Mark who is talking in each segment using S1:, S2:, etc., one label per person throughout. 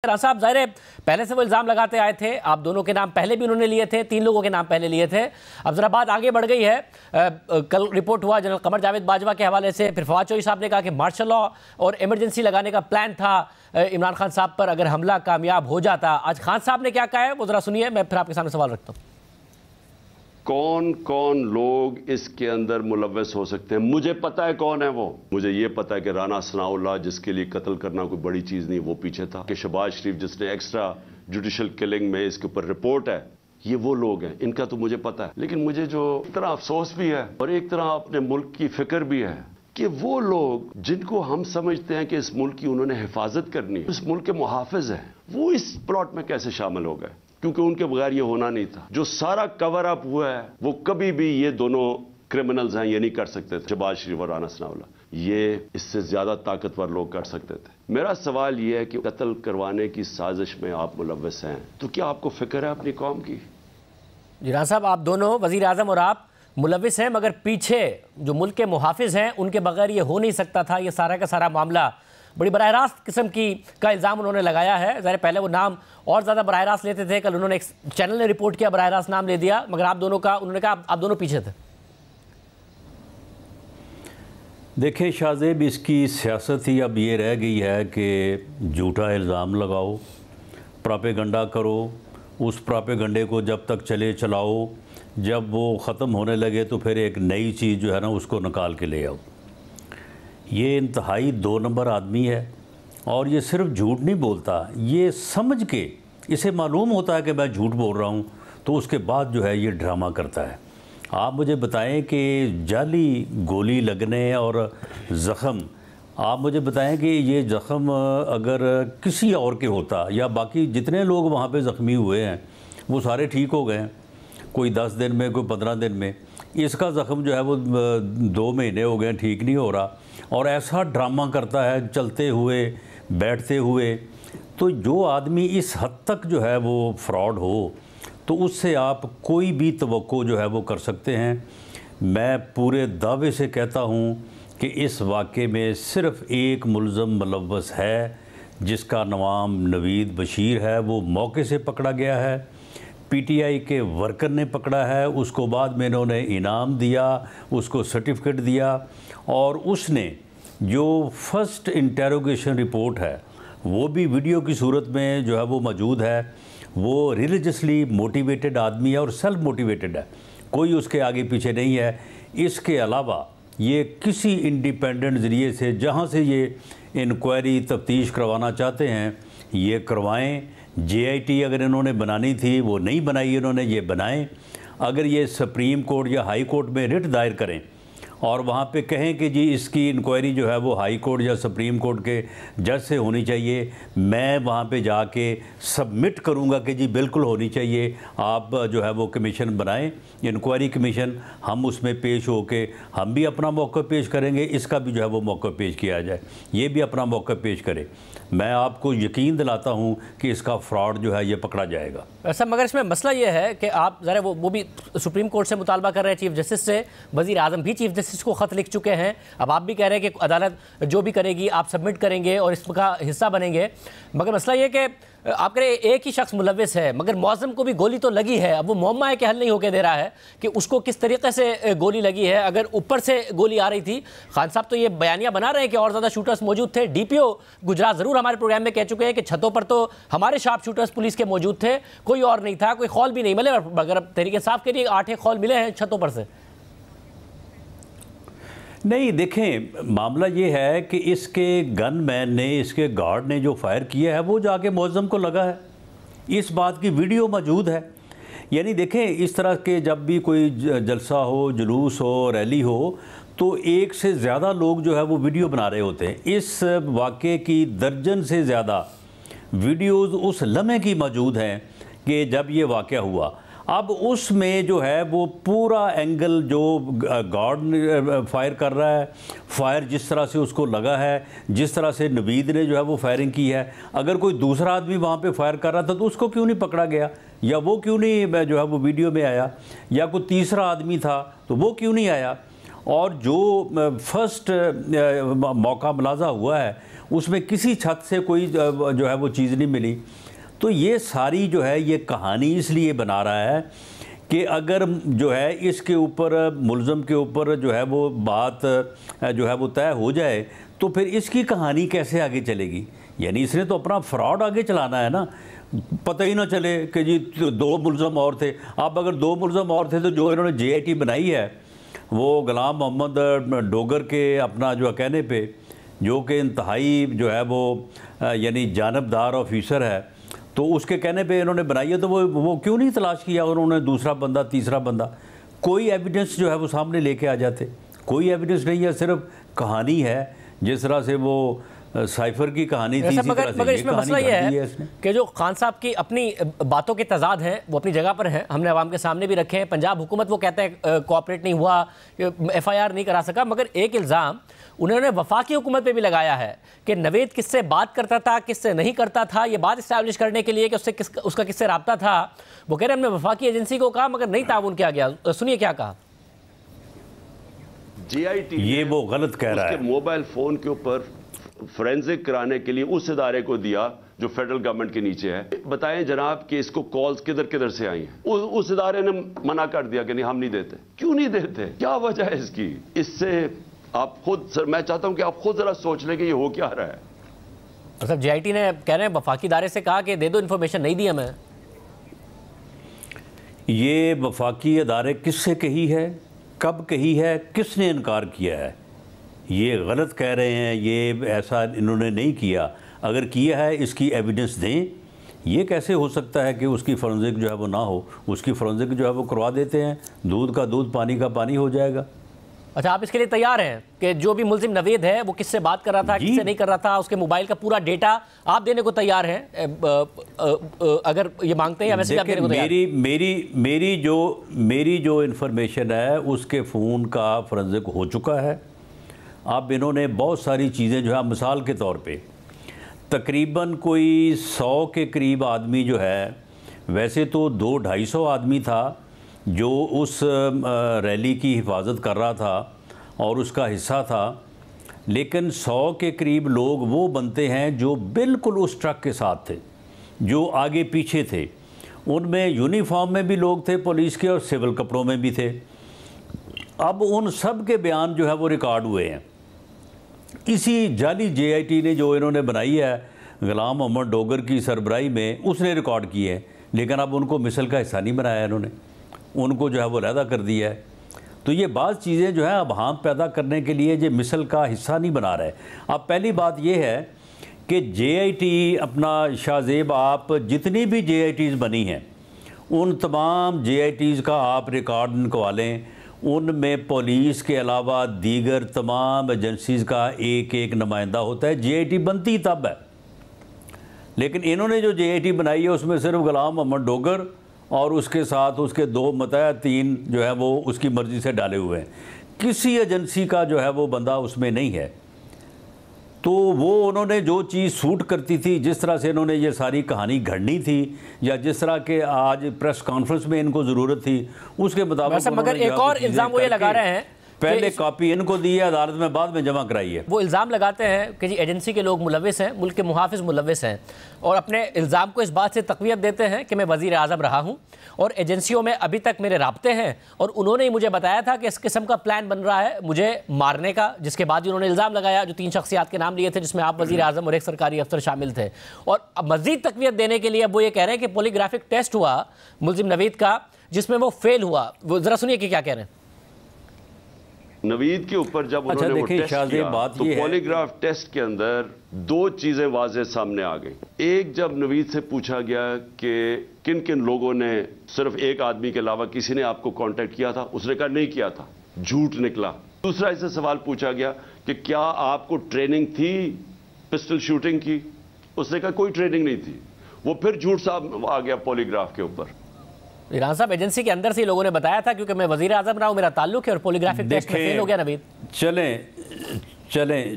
S1: साहब जाहिर है पहले से वो इल्ज़ाम लगाते आए थे, आप दोनों के नाम पहले भी उन्होंने लिए थे, 3 लोगों के नाम पहले लिए थे। अब जरा बात आगे बढ़ गई है। कल रिपोर्ट हुआ जनरल कमर जावेद बाजवा के हवाले से, फिर फवाद चौधरी साहब ने कहा कि मार्शल लॉ और इमरजेंसी लगाने का प्लान था इमरान खान साहब पर अगर हमला कामयाब हो जाता। आज खान साहब ने क्या कहा है वो जरा सुनिए, मैं फिर आपके सामने सवाल रखता हूँ।
S2: कौन कौन लोग इसके अंदर मुलव्वस हो सकते हैं, मुझे पता है कौन है वो। मुझे ये पता है कि राना सनाउल्लाह, जिसके लिए कत्ल करना कोई बड़ी चीज नहीं, वो पीछे था। कि शहबाज शरीफ, जिसने एक्स्ट्रा जुडिशल किलिंग में इसके ऊपर रिपोर्ट है, ये वो लोग हैं। इनका तो मुझे पता है, लेकिन मुझे जो एक तरह अफसोस भी है और एक तरह अपने मुल्क की फिक्र भी है कि वो लोग जिनको हम समझते हैं कि इस मुल्क की उन्होंने हिफाजत करनी है, इस मुल्क के मुहाफिज हैं, वो इस प्लॉट में कैसे शामिल हो गए, क्योंकि उनके बगैर ये होना नहीं था। जो सारा कवर अप हुआ है वो कभी भी ये दोनों क्रिमिनल्स हैं ये नहीं कर सकते थे। शहबाज शरीफ और राना सनाउल्लाह ये इससे ज्यादा ताकतवर लोग कर सकते थे। मेरा सवाल ये है कि कत्ल करवाने की साजिश में आप मुलव्वस हैं तो क्या आपको फिक्र है अपनी कौम की?
S1: जी राना साहब, आप दोनों वजीर आजम और आप मुलव्वस हैं, मगर पीछे जो मुल्क के मुहाफिज हैं उनके बगैर ये हो नहीं सकता था। ये सारा का सारा मामला बड़ी बराह रास्त किस्म का इल्ज़ाम उन्होंने लगाया है। ज़ाहिर पहले वो नाम और ज़्यादा बराह रास्त लेते थे, कल उन्होंने एक चैनल ने रिपोर्ट किया बराह रास्त नाम ले दिया, मगर आप दोनों का उन्होंने कहा आप दोनों पीछे थे।
S3: देखिए शाहजेब, इसकी सियासत ही अब ये रह गई है कि झूठा इल्ज़ाम लगाओ, प्रोपेगंडा करो, उस प्रोपेगंडे को जब तक चले चलाओ, जब वो ख़त्म होने लगे तो फिर एक नई चीज़ जो है ना उसको निकाल के ले आओ। ये इंतहाई 2 नंबर आदमी है और ये सिर्फ झूठ नहीं बोलता, ये समझ के इसे मालूम होता है कि मैं झूठ बोल रहा हूँ तो उसके बाद जो है ये ड्रामा करता है। आप मुझे बताएं कि जाली गोली लगने और ज़ख़म, आप मुझे बताएं कि ये ज़ख़म अगर किसी और के होता या बाकी जितने लोग वहाँ पे ज़ख्मी हुए हैं वो सारे ठीक हो गए हैं, कोई 10 दिन में, कोई 15 दिन में। इसका ज़ख़म जो है वो 2 महीने हो गए ठीक नहीं हो रहा और ऐसा ड्रामा करता है चलते हुए बैठते हुए। तो जो आदमी इस हद तक जो है वो फ्रॉड हो तो उससे आप कोई भी तवक्को जो है वो कर सकते हैं। मैं पूरे दावे से कहता हूँ कि इस वाक़े में सिर्फ़ एक मुल्ज़म मुलव्वस है जिसका नाम नवीद बशीर है। वो मौके से पकड़ा गया है, पीटीआई के वर्कर ने पकड़ा है, उसको बाद में इन्होंने इनाम दिया, उसको सर्टिफिकेट दिया और उसने जो फर्स्ट इंटेरोगेशन रिपोर्ट है वो भी वीडियो की सूरत में जो है वो मौजूद है। वो रिलीजियसली मोटिवेटेड आदमी है और सेल्फ मोटिवेटेड है, कोई उसके आगे पीछे नहीं है। इसके अलावा ये किसी इंडिपेंडेंट ज़रिए से जहाँ से ये इंक्वायरी तफ्तीश करवाना चाहते हैं ये करवाएं। JIT अगर इन्होंने बनानी थी वो नहीं बनाई इन्होंने, ये बनाएं। अगर ये सुप्रीम कोर्ट या हाई कोर्ट में रिट दायर करें और वहाँ पे कहें कि जी इसकी इंक्वायरी जो है वो हाई कोर्ट या सुप्रीम कोर्ट के जज से होनी चाहिए, मैं वहाँ पे जाके सबमिट करूँगा कि जी बिल्कुल होनी चाहिए, आप जो है वो कमीशन बनाएं, इंक्वायरी कमीशन। हम उसमें पेश होके हम भी अपना मौक़िफ़ पेश करेंगे, इसका भी जो है वो मौक़िफ़ पेश किया जाए, ये भी अपना मौक़िफ़ पेश करे। मैं आपको यकीन दिलाता हूँ कि इसका फ्रॉड जो है ये पकड़ा जाएगा।
S1: ऐसा मगर इसमें मसला ये है कि आप ज़रा वो भी सुप्रीम कोर्ट से मुतालबा कर रहे हैं, चीफ जस्टिस से, वज़ीर आज़म भी चीफ जस्टिस को ख़त लिख चुके हैं। अब आप भी कह रहे हैं कि अदालत जो भी करेगी आप सबमिट करेंगे और इसका हिस्सा बनेंगे, मगर मसला ये कि आप कह रहे एक ही शख्स मुलव्वस है, मगर मौज़म को भी गोली तो लगी है। अब वो मुअम्मा है कि हल नहीं होकर दे रहा है कि उसको किस तरीके से गोली लगी है। अगर ऊपर से गोली आ रही थी, खान साहब तो ये बयानियां बना रहे हैं कि और ज़्यादा शूटर्स मौजूद थे। DPO गुजरात ज़रूर हमारे प्रोग्राम में कह चुके हैं कि छतों पर तो हमारे शार्प शूटर्स पुलिस के मौजूद थे, कोई और नहीं था, कोई खौल भी नहीं मिले। मगर तहरीक इंसाफ के लिए 8 खौल मिले हैं छतों पर से।
S3: नहीं, देखें मामला ये है कि इसके गनमैन ने, इसके गार्ड ने जो फायर किया है वो जाके मौज़म को लगा है, इस बात की वीडियो मौजूद है। यानी देखें इस तरह के जब भी कोई जलसा हो, जुलूस हो, रैली हो तो एक से ज़्यादा लोग जो है वो वीडियो बना रहे होते हैं। इस वाक़े की दर्जन से ज़्यादा वीडियोज़ उस लम्हे की मौजूद हैं कि जब ये वाक़या हुआ। अब उसमें जो है वो पूरा एंगल जो गार्ड फायर कर रहा है, फायर जिस तरह से उसको लगा है, जिस तरह से नवीद ने जो है वो फायरिंग की है, अगर कोई दूसरा आदमी वहाँ पे फायर कर रहा था तो उसको क्यों नहीं पकड़ा गया, या वो क्यों नहीं जो है वो वीडियो में आया, या कोई तीसरा आदमी था तो वो क्यों नहीं आया। और जो फर्स्ट मौका मुलाजा हुआ है उसमें किसी छत से कोई जो है वो चीज़ नहीं मिली। तो ये सारी जो है ये कहानी इसलिए बना रहा है कि अगर जो है इसके ऊपर मुलज़म के ऊपर जो है वो बात जो है वो तय हो जाए तो फिर इसकी कहानी कैसे आगे चलेगी। यानी इसने तो अपना फ्रॉड आगे चलाना है ना, पता ही ना चले कि जी 2 मुलज़म और थे। अब अगर 2 मुलज़म और थे तो जो इन्होंने JIT बनाई है वो गुलाम मोहम्मद डोगर के अपना जो कहने पे, जो कि इंतहाई जो है वो यानी जानबदार ऑफिसर है, तो उसके कहने पे इन्होंने बनाई है। तो वो क्यों नहीं तलाश किया उन्होंने दूसरा बंदा, तीसरा बंदा? कोई एविडेंस जो है वो सामने लेके आ जाते। कोई एविडेंस नहीं है, सिर्फ कहानी है। जिस तरह से वो साइफर की कहानी थी,
S1: मगर इसमें मसला ये है कि जो खान साहब की अपनी बातों के तजाद हैं वो अपनी जगह पर हैं, हमने आवाम के सामने भी रखे हैं। पंजाब हुकूमत वो कहते हैं कोऑपरेट नहीं हुआ, FIR नहीं करा सका, मगर एक इल्ज़ाम उन्होंने वफाकी हुकूमत पे भी लगाया है कि नवेद किससे बात करता था, किससे नहीं करता था। ये बात इस्टेब्लिश करने के लिए कि उसका किससे रब्ता था, वो कह रहे हैं हमने वफाकी एजेंसी को कहा मगर नहीं ताउन किया गया। सुनिए क्या कहा।
S2: JIT
S3: ये वो गलत कह रहा है।
S2: मोबाइल फ़ोन के ऊपर फोरेंसिक कराने के लिए उस इदारे को दिया जो फेडरल गवर्नमेंट के नीचे है। बताएं जनाब कि इसको कॉल्स किधर किधर से आई हैं। उस इदारे ने मना कर दिया कि नहीं हम नहीं देते। क्यों नहीं देते, क्या वजह है इसकी? इससे आप खुद सर, मैं चाहता हूं कि आप खुद जरा सोच लें कि ये हो क्या रहा है।
S1: मतलब JIT ने कह रहे हैं वफाकी इदारे से कहा कि दे दो इन्फॉर्मेशन, नहीं दी हमें।
S3: ये वफाकी इदारे किससे कही है, कब कही है, किसने इनकार किया है? ये गलत कह रहे हैं, ये ऐसा इन्होंने नहीं किया। अगर किया है इसकी एविडेंस दें। ये कैसे हो सकता है कि उसकी फोरेंसिक जो है वो ना हो? उसकी फोरेंसिक जो है वो करवा देते हैं, दूध का दूध पानी का पानी हो जाएगा।
S1: अच्छा, आप इसके लिए तैयार हैं कि जो भी मुलजिम नवेद है वो किससे बात कर रहा था, किससे नहीं कर रहा था, उसके मोबाइल का पूरा डेटा आप देने को तैयार हैं अगर ये मांगते हैं, या वैसे आप देने को तैयार?
S3: मेरी जो इन्फॉर्मेशन है उसके फ़ोन का फोरेंसिक हो चुका है। अब इन्होंने बहुत सारी चीज़ें जो है, मिसाल के तौर पे तकरीबन कोई 100 के करीब आदमी जो है, वैसे तो 200-250 आदमी था जो उस रैली की हिफाजत कर रहा था और उसका हिस्सा था, लेकिन 100 के करीब लोग वो बनते हैं जो बिल्कुल उस ट्रक के साथ थे, जो आगे पीछे थे। उनमें यूनिफॉर्म में भी लोग थे पुलिस के और सिविल कपड़ों में भी थे। अब उन सब के बयान जो है वो रिकॉर्ड हुए हैं। इसी जाली JIT ने जो इन्होंने बनाई है गुलाम मोहम्मद डोगर की सरबराही में, उसने रिकॉर्ड किए हैं, लेकिन अब उनको मिसल का हिस्सा नहीं बनाया इन्होंने, उनको जो है वो अलहदा कर दिया है। तो ये बाज़ चीज़ें जो है अब हाथ पैदा करने के लिए जो मिसल का हिस्सा नहीं बना रहे। अब पहली बात ये है कि JIT अपना शाहजेब, आप जितनी भी JITs बनी हैं उन तमाम JITs का आप रिकॉर्ड निकलवा लें। उनमें पुलिस के अलावा दीगर तमाम एजेंसीज़ का एक एक नुमाइंदा होता है। JIT बनती तब है, लेकिन इन्होंने जो JIT बनाई है उसमें सिर्फ गुलाम मोहम्मद डोगर और उसके साथ उसके 2 मतहत 3 जो है वो उसकी मर्ज़ी से डाले हुए हैं। किसी एजेंसी का जो है वो बंदा उसमें नहीं है। तो वो उन्होंने जो चीज़ सूट करती थी, जिस तरह से इन्होंने ये सारी कहानी घड़नी थी, या जिस तरह के आज प्रेस कॉन्फ्रेंस में इनको ज़रूरत थी, उसके मुताबिक।
S1: मगर एक और इल्ज़ाम वो ये लगा रहे हैं,
S3: पहले कॉपी इनको दी है अदालत में, बाद में जमा कराई है।
S1: वो इल्ज़ाम लगाते हैं कि जी एजेंसी के लोग मुलविस हैं, मुल्क के मुहाफिज मुलविस हैं, और अपने इल्ज़ाम को इस बात से तक़वियत देते हैं कि मैं वज़ीर आज़म रहा हूँ और एजेंसियों में अभी तक मेरे राब्ते हैं और उन्होंने ही मुझे बताया था कि इस किस्म का प्लान बन रहा है मुझे मारने का। जिसके बाद उन्होंने इल्ज़ाम लगाया, जो 3 शख्सियात के नाम लिए थे जिसमें आप वज़ीर आज़म और एक सरकारी अफसर शामिल थे। और अब मज़ीद तक़वियत देने के लिए अब वो ये कह रहे हैं कि पॉलीग्राफिक टेस्ट हुआ मुलजिम नवीद का, जिसमें वो फेल हुआ। वो ज़रा सुनिए कि क्या कह रहे हैं।
S2: नवीद के ऊपर जब उन्होंने वो टेस्ट किया तो पॉलीग्राफ टेस्ट के अंदर 2 चीजें वाज़ेह सामने आ गई। एक, जब नवीद से पूछा गया कि किन किन लोगों ने, सिर्फ एक आदमी के अलावा किसी ने आपको कांटेक्ट किया था, उसने कहा नहीं किया था, झूठ निकला। दूसरा इससे सवाल पूछा गया कि क्या आपको ट्रेनिंग थी पिस्टल शूटिंग की, उसने कहा कोई ट्रेनिंग नहीं थी। वो फिर झूठ साहब आ गया पॉलीग्राफ के ऊपर।
S1: ईरान साहब, एजेंसी के अंदर से लोगों ने बताया था क्योंकि मैं वज़ीर आज़म रहा हूं, मेरा ताल्लुक है, और पॉलीग्राफिक टेस्ट में फेल हो गया नवीद।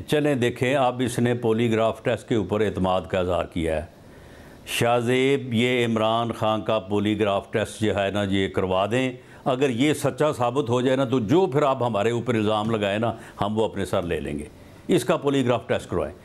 S3: चलें देखें, अब इसने पॉलीग्राफ टेस्ट के ऊपर एतमाद का इज़हार किया है। शाहजेब, ये इमरान खान का पॉलीग्राफ टेस्ट जो है ना ये करवा दें। अगर ये सच्चा साबित हो जाए ना तो जो फिर आप हमारे ऊपर इल्ज़ाम लगाए ना, हम वो अपने सर ले लेंगे। इसका पॉलीग्राफ टेस्ट करवाएं।